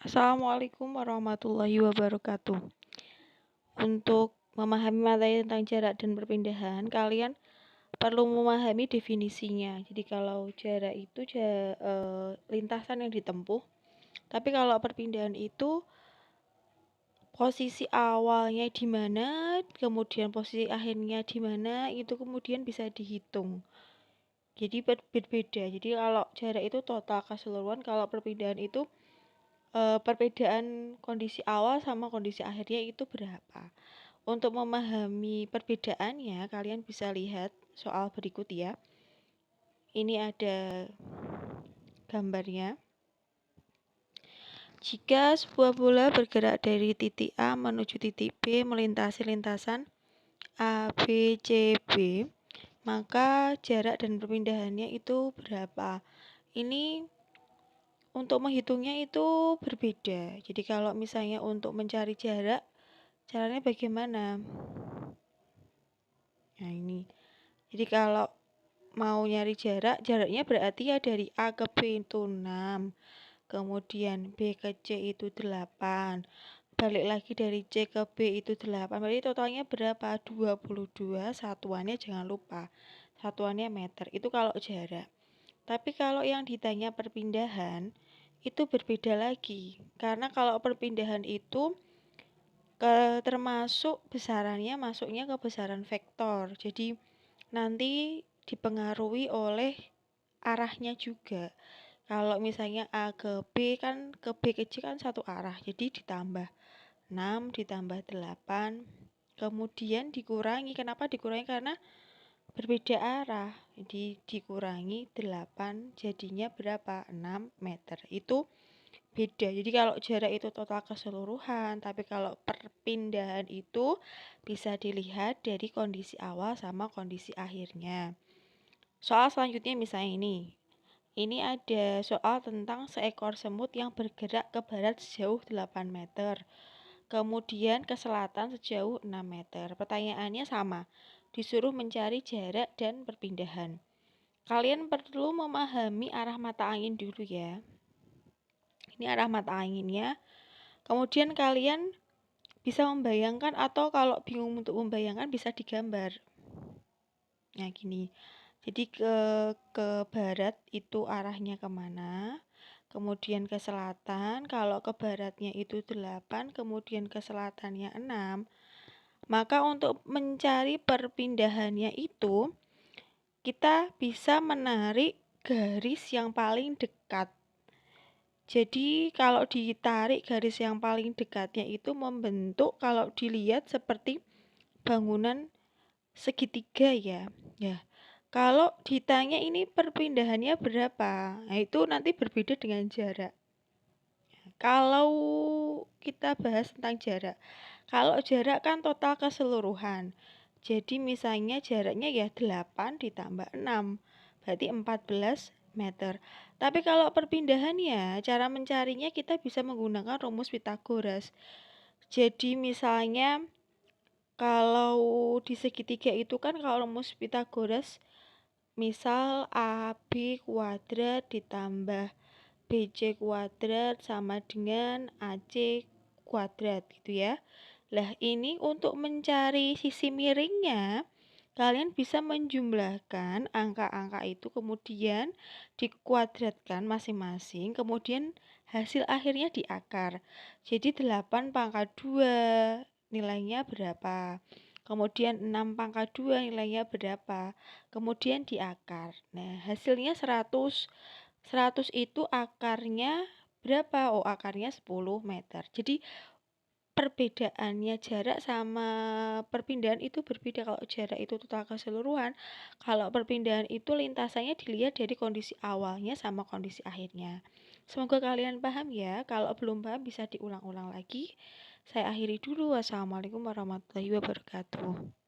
Assalamualaikum warahmatullahi wabarakatuh. Untuk memahami materi tentang jarak dan perpindahan, kalian perlu memahami definisinya. Jadi kalau jarak itu lintasan yang ditempuh, tapi kalau perpindahan itu posisi awalnya di mana, kemudian posisi akhirnya di mana, itu kemudian bisa dihitung. Jadi berbeda. Jadi kalau jarak itu total keseluruhan, kalau perpindahan itu perbedaan kondisi awal sama kondisi akhirnya itu berapa. Untuk memahami perbedaannya, kalian bisa lihat soal berikut ya. Ini ada gambarnya. Jika sebuah bola bergerak dari titik A menuju titik B melintasi lintasan A, B, C, B, maka jarak dan perpindahannya itu berapa? Ini untuk menghitungnya itu berbeda. Jadi kalau misalnya untuk mencari jarak, caranya bagaimana? Nah ini. Jadi kalau mau nyari jaraknya berarti ya dari A ke B itu 6. Kemudian B ke C itu 8. Balik lagi dari C ke B itu 8. Berarti totalnya berapa? 22. Satuannya jangan lupa. Satuannya meter. Itu kalau jarak. Tapi kalau yang ditanya perpindahan, itu berbeda lagi. Karena kalau perpindahan itu termasuk besarannya masuknya ke besaran vektor. Jadi nanti dipengaruhi oleh arahnya juga. Kalau misalnya A ke B kan ke B ke C kan satu arah. Jadi ditambah 6 ditambah 8. Kemudian dikurangi. Kenapa dikurangi? Karena berbeda arah. Jadi dikurangi 8 jadinya berapa? 6 meter. Itu beda. Jadi kalau jarak itu total keseluruhan, tapi kalau perpindahan itu bisa dilihat dari kondisi awal sama kondisi akhirnya. Soal selanjutnya misalnya ini. Ini ada soal tentang seekor semut yang bergerak ke barat sejauh 8 meter. Kemudian ke selatan sejauh 6 meter. Pertanyaannya sama. Disuruh mencari jarak dan perpindahan. Kalian perlu memahami arah mata angin dulu ya. Ini arah mata anginnya. Kemudian kalian bisa membayangkan atau kalau bingung untuk membayangkan bisa digambar. Nah gini, jadi ke barat itu arahnya kemana, kemudian ke selatan, kalau ke baratnya itu 8, kemudian ke selatannya 6, maka untuk mencari perpindahannya itu, kita bisa menarik garis yang paling dekat. Jadi kalau ditarik garis yang paling dekatnya itu membentuk kalau dilihat seperti bangunan segitiga ya. Ya. Kalau ditanya ini perpindahannya berapa? Nah, itu nanti berbeda dengan jarak. Kalau kita bahas tentang jarak. Kalau jarak kan total keseluruhan. Jadi misalnya jaraknya ya 8 ditambah 6. Berarti 14 meter. Tapi kalau perpindahannya, cara mencarinya kita bisa menggunakan rumus Pythagoras. Jadi misalnya kalau di segitiga itu kan kalau rumus Pythagoras, misal AB kuadrat ditambah BC kuadrat sama dengan AC kuadrat gitu ya. Lah ini untuk mencari sisi miringnya, kalian bisa menjumlahkan angka-angka itu kemudian dikuadratkan masing-masing, kemudian hasil akhirnya diakar. Jadi 8 pangkat 2 nilainya berapa? Kemudian 6 pangkat 2 nilainya berapa? Kemudian diakar. Nah, hasilnya 100. 100 itu akarnya berapa? Oh, akarnya 10 meter. Jadi perbedaannya jarak sama perpindahan itu berbeda. Kalau jarak itu total keseluruhan, kalau perpindahan itu lintasannya dilihat dari kondisi awalnya sama kondisi akhirnya. Semoga kalian paham ya. Kalau belum paham bisa diulang-ulang lagi. Saya akhiri dulu. Wassalamualaikum warahmatullahi wabarakatuh.